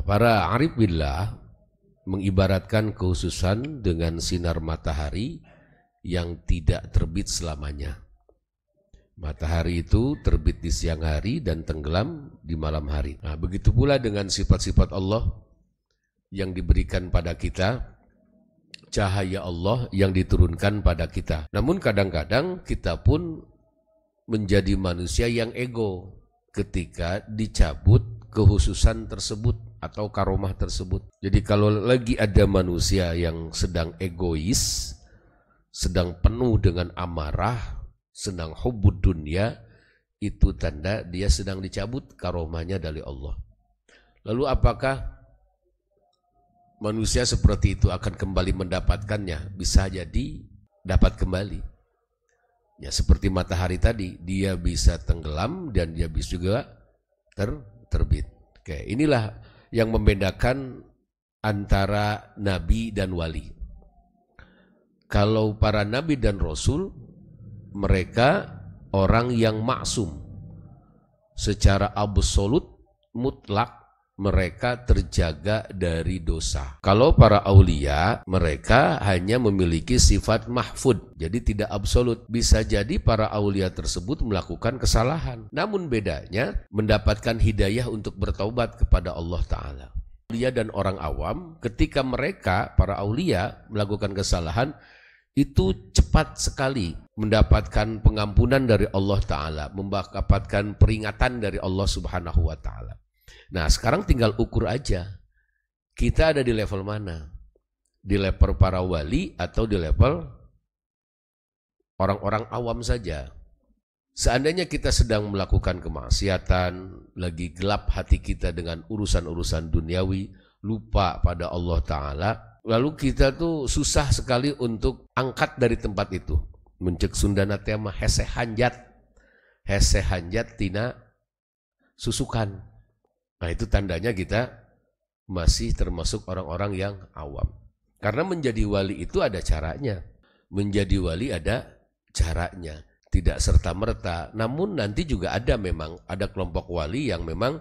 para arif billah mengibaratkan kekhususan dengan sinar matahari yang tidak terbit selamanya. Matahari itu terbit di siang hari dan tenggelam di malam hari. Nah, begitu pula dengan sifat-sifat Allah yang diberikan pada kita, cahaya Allah yang diturunkan pada kita. Namun kadang-kadang kita pun menjadi manusia yang ego ketika dicabut kekhususan tersebut atau karomah tersebut. Jadi kalau lagi ada manusia yang sedang egois, sedang penuh dengan amarah, sedang hubbud dunia, itu tanda dia sedang dicabut karomahnya dari Allah. Lalu apakah manusia seperti itu akan kembali mendapatkannya? Bisa jadi dapat kembali. Ya, seperti matahari tadi, dia bisa tenggelam dan dia bisa juga terbit. Oke, inilah yang membedakan antara nabi dan wali. Kalau para nabi dan rasul, mereka orang yang maksum. Secara absolut, mutlak, mereka terjaga dari dosa. Kalau para aulia, mereka hanya memiliki sifat mahfud, jadi tidak absolut. Bisa jadi para aulia tersebut melakukan kesalahan, namun bedanya mendapatkan hidayah untuk bertaubat kepada Allah Ta'ala. Aulia dan orang awam, ketika mereka, para aulia, melakukan kesalahan, itu cepat sekali mendapatkan pengampunan dari Allah Ta'ala, mendapatkan peringatan dari Allah Subhanahu wa Ta'ala. Nah, sekarang tinggal ukur aja, kita ada di level mana? Di level para wali atau di level orang-orang awam saja? Seandainya kita sedang melakukan kemaksiatan, lagi gelap hati kita dengan urusan-urusan duniawi, lupa pada Allah Ta'ala, lalu kita tuh susah sekali untuk angkat dari tempat itu. Mencek Sundana tema hese hanjat tina susukan. Nah, itu tandanya kita masih termasuk orang-orang yang awam. Karena menjadi wali itu ada caranya. Menjadi wali ada caranya. Tidak serta-merta. Namun nanti juga ada kelompok wali yang memang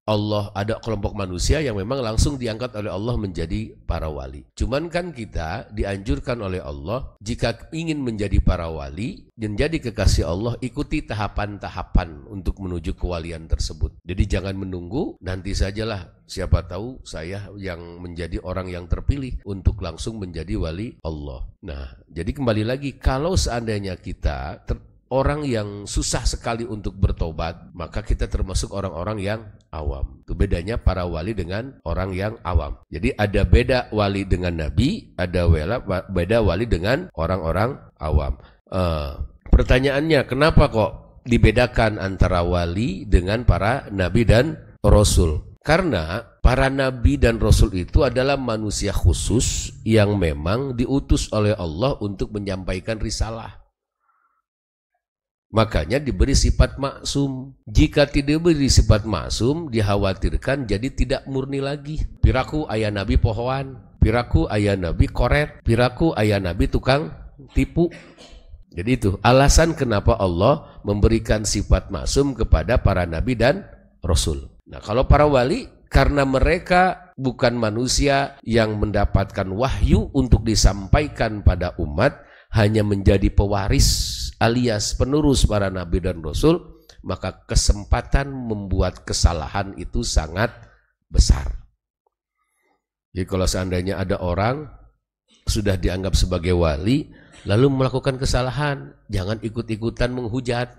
Allah, ada kelompok manusia yang memang langsung diangkat oleh Allah menjadi para wali. Cuman kan kita dianjurkan oleh Allah, jika ingin menjadi para wali dan jadi kekasih Allah, ikuti tahapan-tahapan untuk menuju kewalian tersebut. Jadi jangan menunggu, nanti sajalah, siapa tahu saya yang menjadi orang yang terpilih untuk langsung menjadi wali Allah. Nah, jadi kembali lagi, kalau seandainya kita orang yang susah sekali untuk bertobat, maka kita termasuk orang-orang yang awam. Itu bedanya para wali dengan orang yang awam. Jadi ada beda wali dengan nabi, ada beda wali dengan orang-orang awam. Pertanyaannya, kenapa kok dibedakan antara wali dengan para nabi dan rasul? Karena para nabi dan rasul itu adalah manusia khusus yang memang diutus oleh Allah untuk menyampaikan risalah. Makanya diberi sifat maksum. Jika tidak diberi sifat maksum, dikhawatirkan jadi tidak murni lagi. Piraku ayah nabi pohoan, piraku ayah nabi koret, piraku ayah nabi tukang tipu. Jadi itu alasan kenapa Allah memberikan sifat maksum kepada para nabi dan rasul. Nah, kalau para wali, karena mereka bukan manusia yang mendapatkan wahyu untuk disampaikan pada umat, hanya menjadi pewaris alias penerus para nabi dan rasul, maka kesempatan membuat kesalahan itu sangat besar. Jadi kalau seandainya ada orang sudah dianggap sebagai wali, lalu melakukan kesalahan, jangan ikut-ikutan menghujat.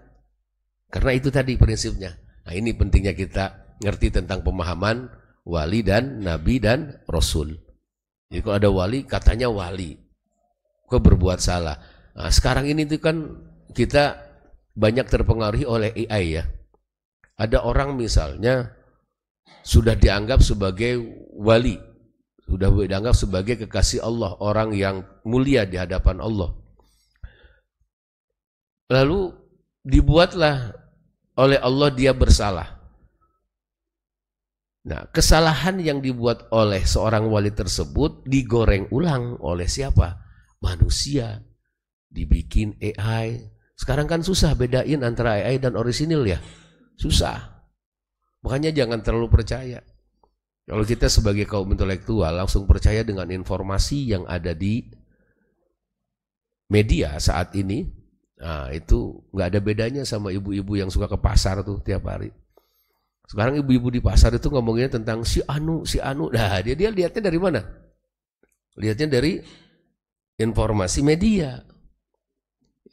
Karena itu tadi prinsipnya. Nah, ini pentingnya kita ngerti tentang pemahaman wali dan nabi dan rasul. Jadi kalau ada wali, katanya wali, kok berbuat salah. Nah, sekarang ini tuh kan kita banyak terpengaruhi oleh AI ya. Ada orang misalnya sudah dianggap sebagai wali, sudah dianggap sebagai kekasih Allah, orang yang mulia di hadapan Allah. Lalu dibuatlah oleh Allah dia bersalah. Nah, kesalahan yang dibuat oleh seorang wali tersebut digoreng ulang oleh siapa? Manusia. Dibikin AI. Sekarang kan susah bedain antara AI dan orisinil ya. Susah. Makanya jangan terlalu percaya. Kalau kita sebagai kaum intelektual langsung percaya dengan informasi yang ada di media saat ini, nah itu nggak ada bedanya sama ibu-ibu yang suka ke pasar tuh tiap hari. Sekarang ibu-ibu di pasar itu ngomongnya tentang si anu. Nah dia lihatnya dari mana? Lihatnya dari informasi media.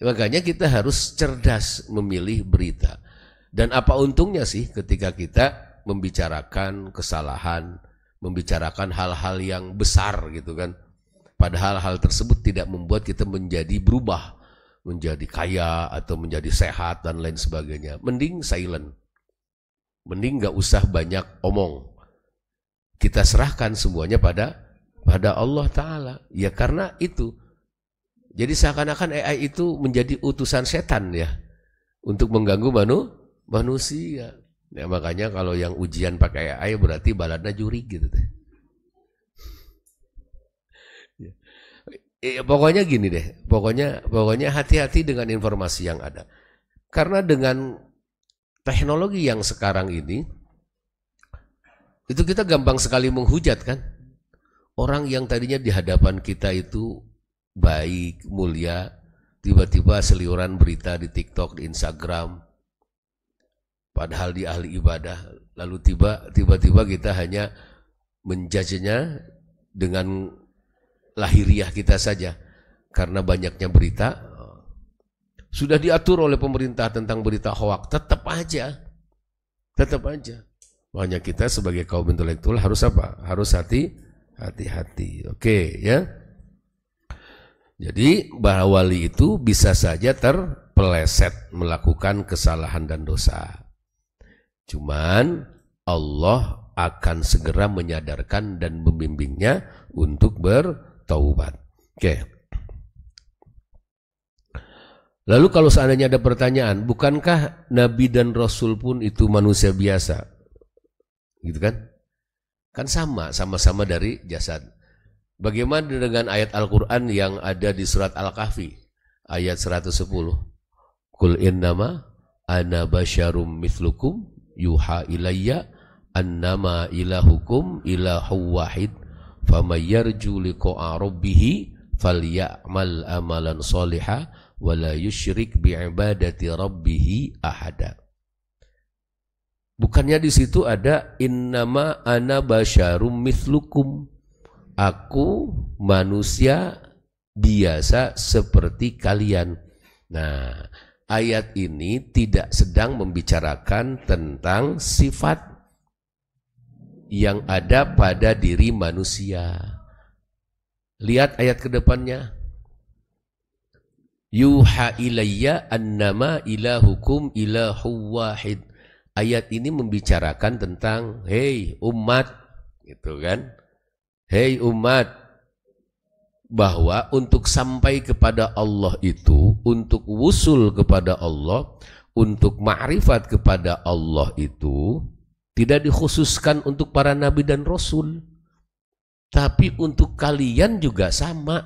Makanya kita harus cerdas memilih berita. Dan apa untungnya sih ketika kita membicarakan kesalahan, membicarakan hal-hal yang besar gitu kan. Padahal hal tersebut tidak membuat kita menjadi berubah, menjadi kaya atau menjadi sehat dan lain sebagainya. Mending silent. Mending gak usah banyak omong. Kita serahkan semuanya pada Allah Ta'ala. Ya karena itu. Jadi seakan-akan AI itu menjadi utusan setan ya. Untuk mengganggu manusia. Ya, makanya kalau yang ujian pakai AI berarti baladna juri gitu deh. Pokoknya gini deh. Pokoknya hati-hati dengan informasi yang ada. Karena dengan teknologi yang sekarang ini, itu kita gampang sekali menghujat kan. Orang yang tadinya di hadapan kita itu baik, mulia, tiba-tiba seliuran berita di TikTok, di Instagram, padahal dia ahli ibadah, lalu tiba-tiba kita hanya menjudge-nya dengan lahiriah kita saja. Karena banyaknya berita, sudah diatur oleh pemerintah tentang berita hoak, tetap aja. Makanya kita sebagai kaum intelektual harus apa? Harus hati-hati. Oke ya. Jadi para wali itu bisa saja terpeleset melakukan kesalahan dan dosa. Cuman Allah akan segera menyadarkan dan membimbingnya untuk bertaubat. Oke. Lalu kalau seandainya ada pertanyaan, bukankah Nabi dan Rasul pun itu manusia biasa? Gitu kan? Kan sama-sama dari jasad. Bagaimana dengan ayat Al-Quran yang ada di surat Al-Kahfi ayat 110? Qul innama ana basyarum mithlukum yuha ilayya annama ilahukum ilahu wahid faman yarju liqa'a rabbih falyamal amalan sholihan wala yusyrik bi'ibadati rabbih ahada. Bukannya di situ ada innama ana basyarum mithlukum, aku manusia biasa seperti kalian. Nah, ayat ini tidak sedang membicarakan tentang sifat yang ada pada diri manusia. Lihat ayat ke depannya. Yuha ilayya annama ilahukum ilahu wahid. Ayat ini membicarakan tentang hei umat, gitu kan? Hei umat, bahwa untuk sampai kepada Allah itu, untuk wusul kepada Allah, untuk ma'rifat kepada Allah itu tidak dikhususkan untuk para nabi dan rasul, tapi untuk kalian juga sama,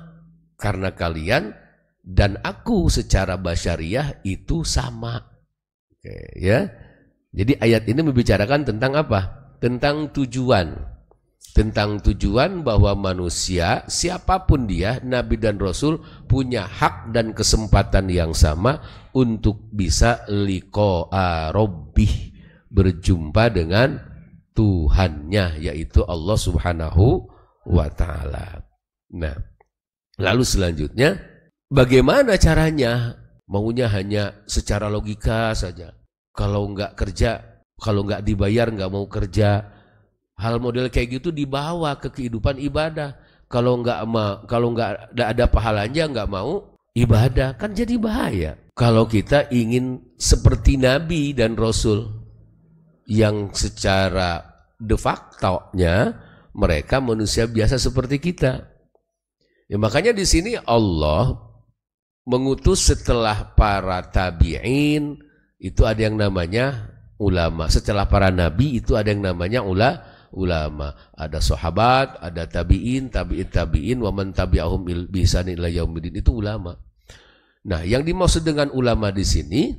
karena kalian dan aku secara basyariah itu sama. Oke, ya. Jadi ayat ini membicarakan tentang apa? Tentang tujuan. Tentang tujuan bahwa manusia, siapapun dia, Nabi dan Rasul, punya hak dan kesempatan yang sama untuk bisa liqa'a rabbih, berjumpa dengan Tuhannya, yaitu Allah Subhanahu wa Ta'ala. Nah, lalu selanjutnya, bagaimana caranya? Maunya hanya secara logika saja. Kalau nggak kerja, kalau nggak dibayar nggak mau kerja. Hal model kayak gitu dibawa ke kehidupan ibadah. Kalau nggak ada pahalanya nggak mau ibadah, kan jadi bahaya. Kalau kita ingin seperti Nabi dan Rasul yang secara de facto-nya mereka manusia biasa seperti kita. Ya, makanya di sini Allah mengutus setelah para tabi'in itu ada yang namanya ulama. Setelah para nabi itu ada yang namanya ulama. Ada sahabat, ada tabi'in, tabi'in, wa man tabi'ahum bi ihsan ila yaumil din, itu ulama. Nah, yang dimaksud dengan ulama di sini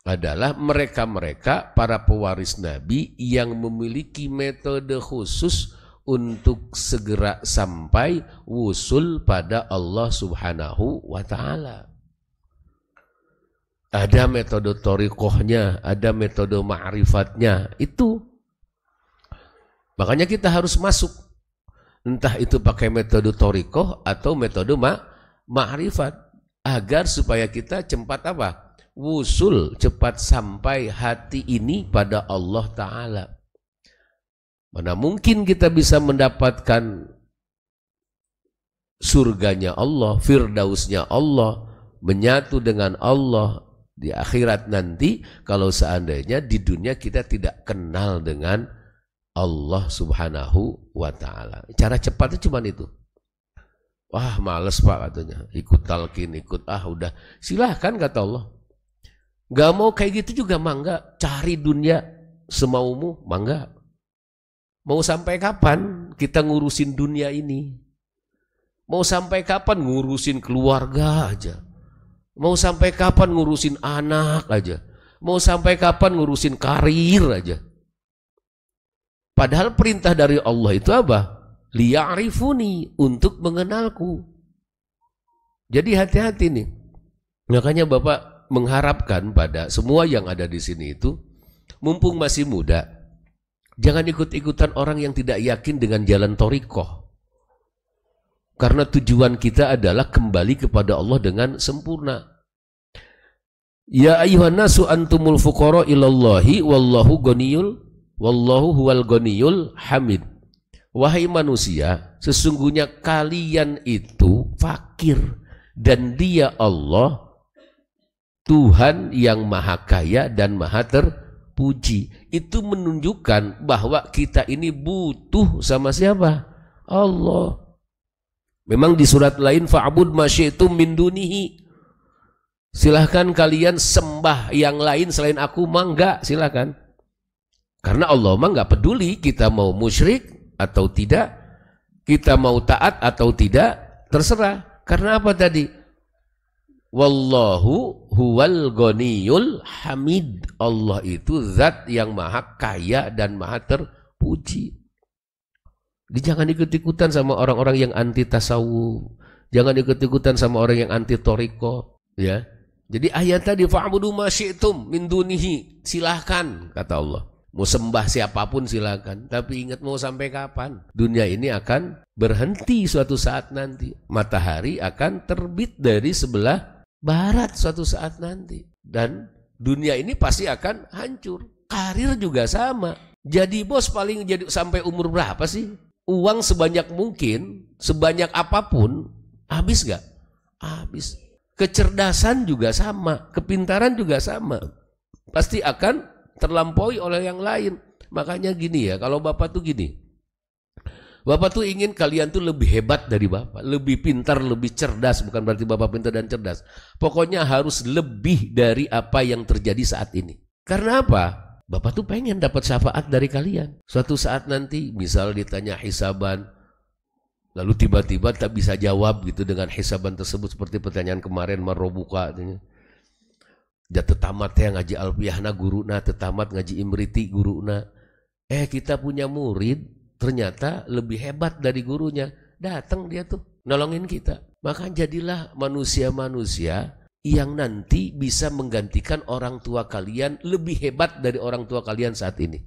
adalah mereka-mereka para pewaris Nabi yang memiliki metode khusus untuk segera sampai wusul pada Allah Subhanahu wa Ta'ala. Ada metode thariqahnya, ada metode ma'rifatnya, itu. Makanya kita harus masuk. Entah itu pakai metode thariqah atau metode ma'rifat, agar supaya kita cepat apa? Wusul, cepat sampai hati ini pada Allah Ta'ala. Mana mungkin kita bisa mendapatkan surganya Allah, firdausnya Allah, menyatu dengan Allah di akhirat nanti, kalau seandainya di dunia kita tidak kenal dengan Allah Subhanahu wa Ta'ala. Cara cepatnya cuma itu. Wah, males Pak katanya, ikut talqin, ikut udah. Silahkan kata Allah. Gak mau kayak gitu juga mangga, cari dunia semaumu mangga. Mau sampai kapan kita ngurusin dunia ini? Mau sampai kapan ngurusin keluarga aja? Mau sampai kapan ngurusin anak aja? Mau sampai kapan ngurusin karir aja? Padahal perintah dari Allah itu apa? Liya'rifuni, untuk mengenalku. Jadi hati-hati nih. Makanya Bapak mengharapkan pada semua yang ada di sini itu, mumpung masih muda, jangan ikut-ikutan orang yang tidak yakin dengan jalan thariqah. Karena tujuan kita adalah kembali kepada Allah dengan sempurna. Ya ayuhan nasu antumul fuqara ilallahi wallahu ghaniyul wallahu huwal ghaniyul hamid. Wahai manusia, sesungguhnya kalian itu fakir dan Dia Allah Tuhan yang maha kaya dan maha terpuji. Itu menunjukkan bahwa kita ini butuh sama siapa? Allah. Memang di surat lain, fa'bud ma syi'tum min dunihi. Silahkan kalian sembah yang lain selain aku, mangga, silahkan. Karena Allah mah nggak peduli kita mau musyrik atau tidak, kita mau taat atau tidak, terserah. Karena apa tadi? Wallahu huwal ghaniyul hamid. Allah itu zat yang maha kaya dan maha terpuji. Jadi jangan ikut-ikutan sama orang-orang yang anti tasawuf. Jangan ikut-ikutan sama orang yang anti thariqah, ya. Jadi ayat tadi fa'budu ma syi'tum min dunihi, silahkan kata Allah. Mau sembah siapapun silahkan, tapi ingat mau sampai kapan? Dunia ini akan berhenti suatu saat nanti. Matahari akan terbit dari sebelah barat suatu saat nanti, dan dunia ini pasti akan hancur. Karir juga sama. Jadi bos paling jadi sampai umur berapa sih? Uang sebanyak mungkin, sebanyak apapun, habis gak? Habis. Kecerdasan juga sama, kepintaran juga sama, pasti akan terlampaui oleh yang lain. Makanya gini ya, kalau Bapak tuh gini, Bapak tuh ingin kalian tuh lebih hebat dari Bapak, lebih pintar, lebih cerdas. Bukan berarti Bapak pintar dan cerdas. Pokoknya harus lebih dari apa yang terjadi saat ini. Karena apa? Bapak tuh pengen dapat syafaat dari kalian. Suatu saat nanti, misal ditanya hisaban, lalu tiba-tiba tak bisa jawab gitu dengan hisaban tersebut, seperti pertanyaan kemarin, marobuka. Jatuh tamat ya ngaji alfiyahna guruna, tetamat ngaji imriti guruna. Kita punya murid, ternyata lebih hebat dari gurunya. Datang dia tuh nolongin kita. Maka jadilah manusia-manusia yang nanti bisa menggantikan orang tua kalian, lebih hebat dari orang tua kalian saat ini.